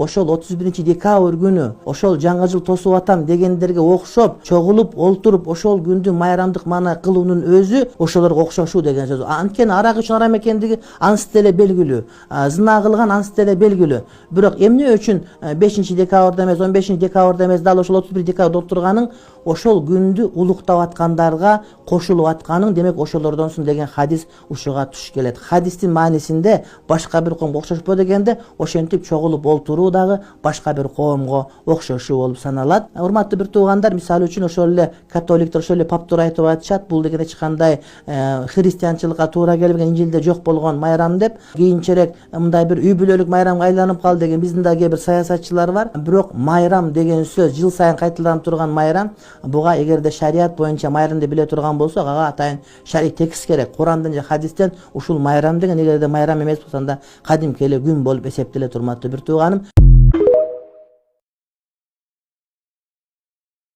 ошол 31-декабрь күнү ошол жаңы жыл тосуп атам дегендерге окшоп чогулуп олтуруп ошол күндү майрамдык маана кылуунун өзү ошолорго окшошуу деген сөз. Анткени арак үчүн арам экендиги ансы деле белгилүү, зына кылган ансы деле белгилүү. Бирок эмне үчүн 5-декабрда эмес, 15-декабрда эмес, дал ошол 31-декабрда отурганын ошол күндү улуктап аткандарга кошулуп атканын, демек ошолордонсуң деген хадис ушуга туш келет. Хадистин маанисинде башка бир коомго окшошпо дегенде ошентип чогулуп олтуруу дагы башка бир коомго окшошуу болуп саналат. Урматтуу бир туугандар, мисалы үчүн ошол эле католиктер, ошол эле паптар айтып атышат, бул деген эч кандай христианчылыкка туура келбеген, инжилде жок болгон майрам деп. Кийинчерээк мындай бир үй бүлөлүк майрамга айланып калды деген биздин да кээ бир саясатчылар бар. Бирок майрам деген сөз жыл сайын кайталанып турган майрам, буга эгерде шарият боюнча майрамды биле турган болсок, ага атайын шарий текст керек. Курандан же хадистен ушул майрам деген эгерде майрам эмес болсо анда кадимки эле күн болуп эсептелет, урматтуу бир тууганым.